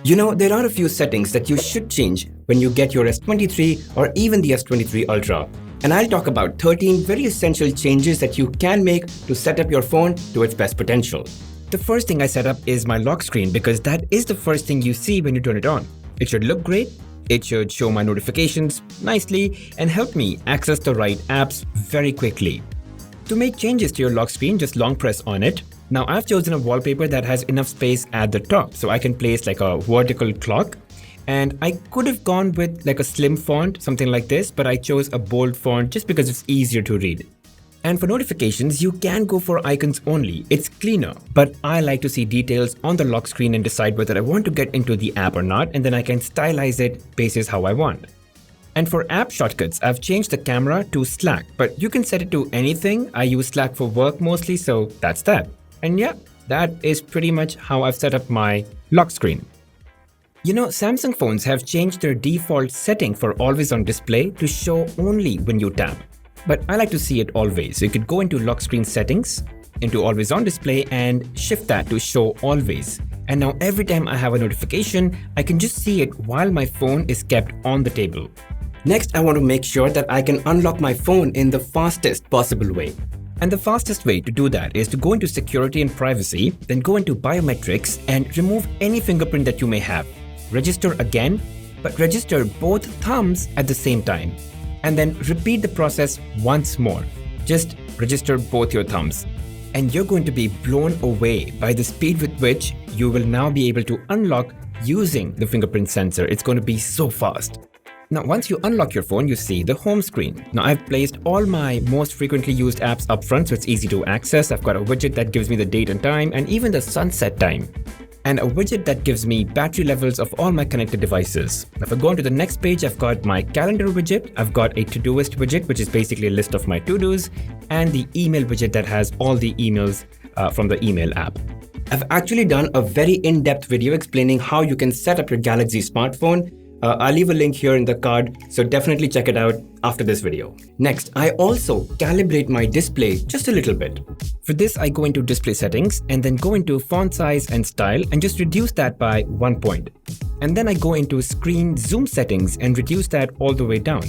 You know, there are a few settings that you should change when you get your S23 or even the S23 Ultra. And I'll talk about 13 very essential changes that you can make to set up your phone to its best potential. The first thing I set up is my lock screen because that is the first thing you see when you turn it on. It should look great, it should show my notifications nicely and help me access the right apps very quickly. To make changes to your lock screen, just long press on it. Now I've chosen a wallpaper that has enough space at the top so I can place like a vertical clock. And I could have gone with like a slim font, something like this, but I chose a bold font just because it's easier to read. And for notifications, you can go for icons only. It's cleaner, but I like to see details on the lock screen and decide whether I want to get into the app or not, and then I can stylize it basis how I want. And for app shortcuts, I've changed the camera to Slack, but you can set it to anything. I use Slack for work mostly, so that's that. And yeah, that is pretty much how I've set up my lock screen. You know, Samsung phones have changed their default setting for always on display to show only when you tap. But I like to see it always. So you could go into lock screen settings, into always on display and shift that to show always. And now every time I have a notification, I can just see it while my phone is kept on the table. Next, I want to make sure that I can unlock my phone in the fastest possible way. And the fastest way to do that is to go into security and privacy, then go into biometrics and remove any fingerprint that you may have. Register again, but register both thumbs at the same time. And then repeat the process once more. Just register both your thumbs. And you're going to be blown away by the speed with which you will now be able to unlock using the fingerprint sensor. It's going to be so fast. Now, once you unlock your phone, you see the home screen. Now, I've placed all my most frequently used apps up front, so it's easy to access. I've got a widget that gives me the date and time and even the sunset time. And a widget that gives me battery levels of all my connected devices. Now, if I go on to the next page, I've got my calendar widget, I've got a Todoist widget, which is basically a list of my to-dos, and the email widget that has all the emails from the email app. I've actually done a very in-depth video explaining how you can set up your Galaxy smartphone. I'll leave a link here in the card, so definitely check it out after this video. Next, I also calibrate my display just a little bit. For this, I go into display settings and then go into font size and style and just reduce that by 1 point. And then I go into screen zoom settings and reduce that all the way down.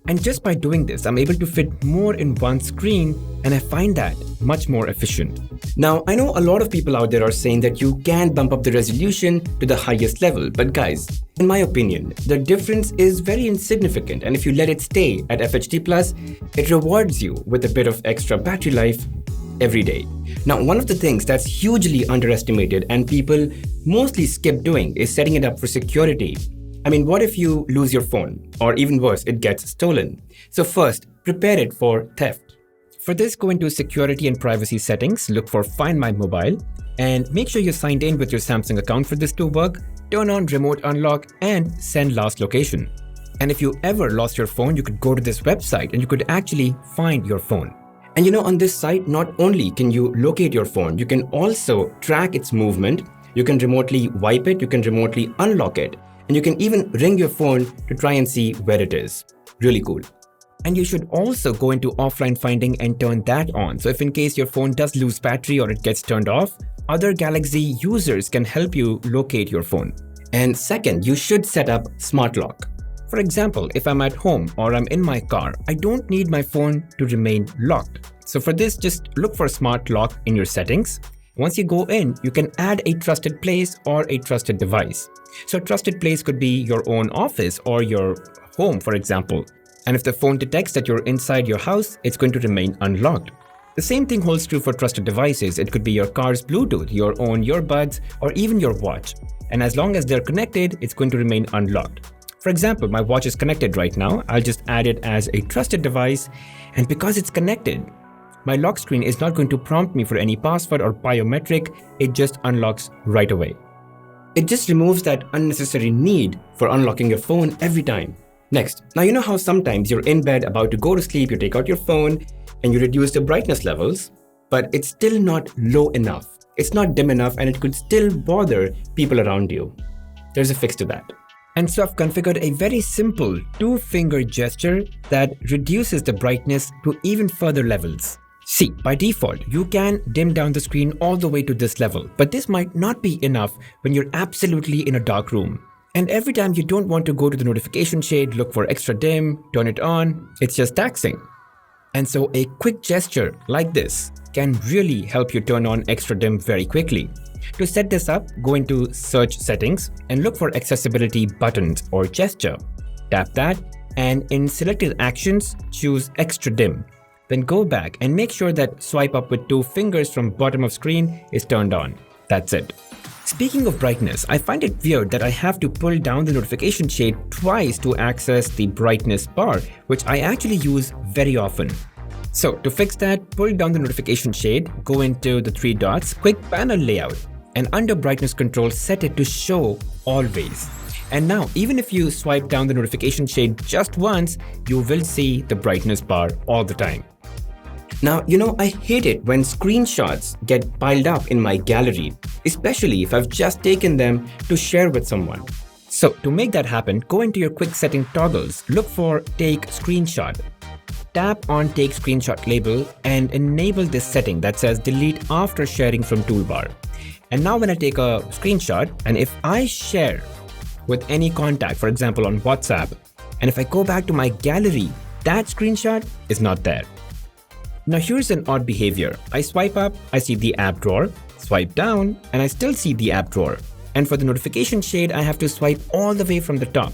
And just by doing this, I'm able to fit more in one screen and I find that much more efficient. Now, I know a lot of people out there are saying that you can bump up the resolution to the highest level, but guys, in my opinion, the difference is very insignificant, and if you let it stay at FHD+, it rewards you with a bit of extra battery life every day. Now, one of the things that's hugely underestimated and people mostly skip doing is setting it up for security. I mean, what if you lose your phone? Or even worse, it gets stolen? So first, prepare it for theft. For this, go into security and privacy settings, look for Find My Mobile, and make sure you're signed in with your Samsung account for this to work. Turn on remote unlock and send last location. And if you ever lost your phone, you could go to this website and you could actually find your phone. And you know, on this site, not only can you locate your phone, you can also track its movement. You can remotely wipe it, you can remotely unlock it, and you can even ring your phone to try and see where it is. Really cool. And you should also go into offline finding and turn that on. So if in case your phone does lose battery or it gets turned off, other Galaxy users can help you locate your phone. And second, you should set up smart lock. For example, if I'm at home or I'm in my car, I don't need my phone to remain locked. So for this, just look for smart lock in your settings. Once you go in, you can add a trusted place or a trusted device. So a trusted place could be your own office or your home, for example. And if the phone detects that you're inside your house, it's going to remain unlocked. The same thing holds true for trusted devices. It could be your car's Bluetooth, your own earbuds, or even your watch. And as long as they're connected, it's going to remain unlocked. For example, my watch is connected right now. I'll just add it as a trusted device. And because it's connected, my lock screen is not going to prompt me for any password or biometric. It just unlocks right away. It just removes that unnecessary need for unlocking your phone every time. Next, now you know how sometimes you're in bed about to go to sleep, you take out your phone and you reduce the brightness levels, but it's still not low enough. It's not dim enough and it could still bother people around you. There's a fix to that. And so I've configured a very simple 2-finger gesture that reduces the brightness to even further levels. See, by default, you can dim down the screen all the way to this level, but this might not be enough when you're absolutely in a dark room. And every time you don't want to go to the notification shade, look for extra dim, turn it on, it's just taxing. And so a quick gesture like this can really help you turn on extra dim very quickly. To set this up, go into Search Settings and look for Accessibility Buttons or Gesture. Tap that and in Selected Actions, choose Extra Dim. Then go back and make sure that swipe up with 2 fingers from bottom of screen is turned on. That's it. Speaking of brightness, I find it weird that I have to pull down the notification shade twice to access the brightness bar, which I actually use very often. So to fix that, pull down the notification shade, go into the 3 dots, quick panel layout, and under brightness control, set it to show always. And now, even if you swipe down the notification shade just once, you will see the brightness bar all the time. Now, I hate it when screenshots get piled up in my gallery, especially if I've just taken them to share with someone. So to make that happen, go into your quick setting toggles, look for Take Screenshot. Tap on Take Screenshot label and enable this setting that says delete after sharing from toolbar. And now when I take a screenshot and if I share with any contact, for example on WhatsApp, and if I go back to my gallery, that screenshot is not there. Now here's an odd behavior. I swipe up, I see the app drawer, swipe down, and I still see the app drawer. And for the notification shade, I have to swipe all the way from the top.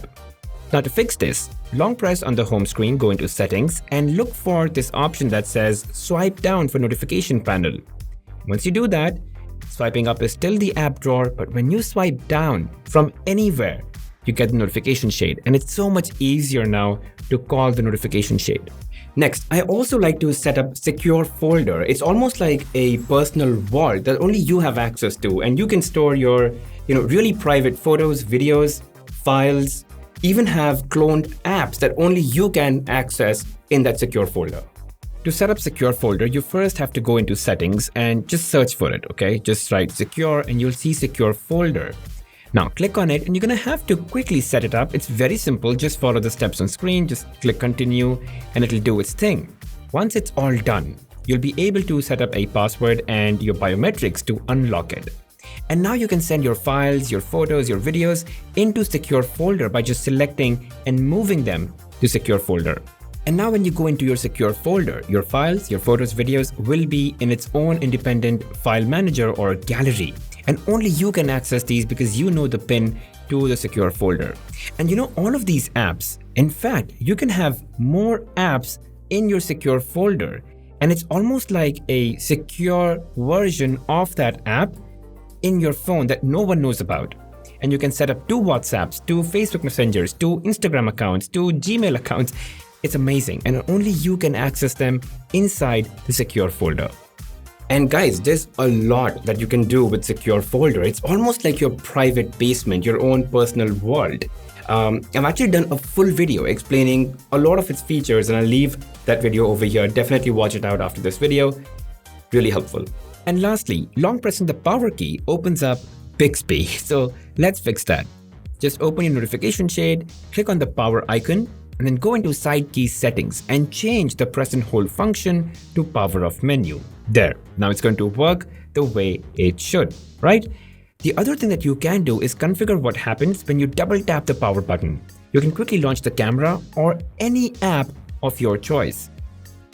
Now to fix this, long press on the home screen, go into Settings, and look for this option that says Swipe Down for Notification Panel. Once you do that, swiping up is still the app drawer, but when you swipe down from anywhere, you get the notification shade, and it's so much easier now to call the notification shade. Next, I also like to set up secure folder. It's almost like a personal vault that only you have access to, and you can store your, really private photos, videos, files, even have cloned apps that only you can access in that secure folder. To set up secure folder, you first have to go into Settings and just search for it, okay? Just write secure and you'll see secure folder. Now click on it and you're gonna have to quickly set it up. It's very simple, just follow the steps on screen, just click continue and it'll do its thing. Once it's all done, you'll be able to set up a password and your biometrics to unlock it. And now you can send your files, your photos, your videos into secure folder by just selecting and moving them to secure folder. And now when you go into your secure folder, your files, your photos, videos will be in its own independent file manager or gallery. And only you can access these because you know the pin to the secure folder. And all of these apps, in fact, you can have more apps in your secure folder. And it's almost like a secure version of that app in your phone that no one knows about. And you can set up 2 WhatsApps, 2 Facebook Messengers, 2 Instagram accounts, 2 Gmail accounts. It's amazing, and only you can access them inside the secure folder. And guys, there's a lot that you can do with secure folder. It's almost like your private basement, your own personal world. I've actually done a full video explaining a lot of its features, and I'll leave that video over here. Definitely watch it out after this video. Really helpful. And lastly, long pressing the power key opens up Bixby. So let's fix that. Just open your notification shade, click on the power icon, and then go into side key settings and change the press and hold function to power off menu. There, now it's going to work the way it should, right? The other thing that you can do is configure what happens when you double tap the power button. You can quickly launch the camera or any app of your choice.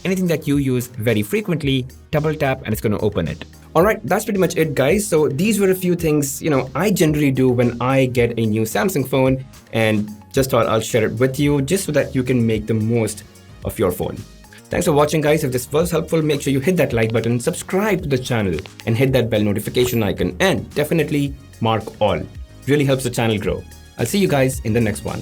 Anything that you use very frequently, double tap and it's going to open it. Alright, that's pretty much it guys. So these were a few things, I generally do when I get a new Samsung phone, and just thought I'll share it with you just so that you can make the most of your phone. Thanks for watching guys. If this was helpful, make sure you hit that like button, subscribe to the channel and hit that bell notification icon, and definitely mark all. Really helps the channel grow. I'll see you guys in the next one.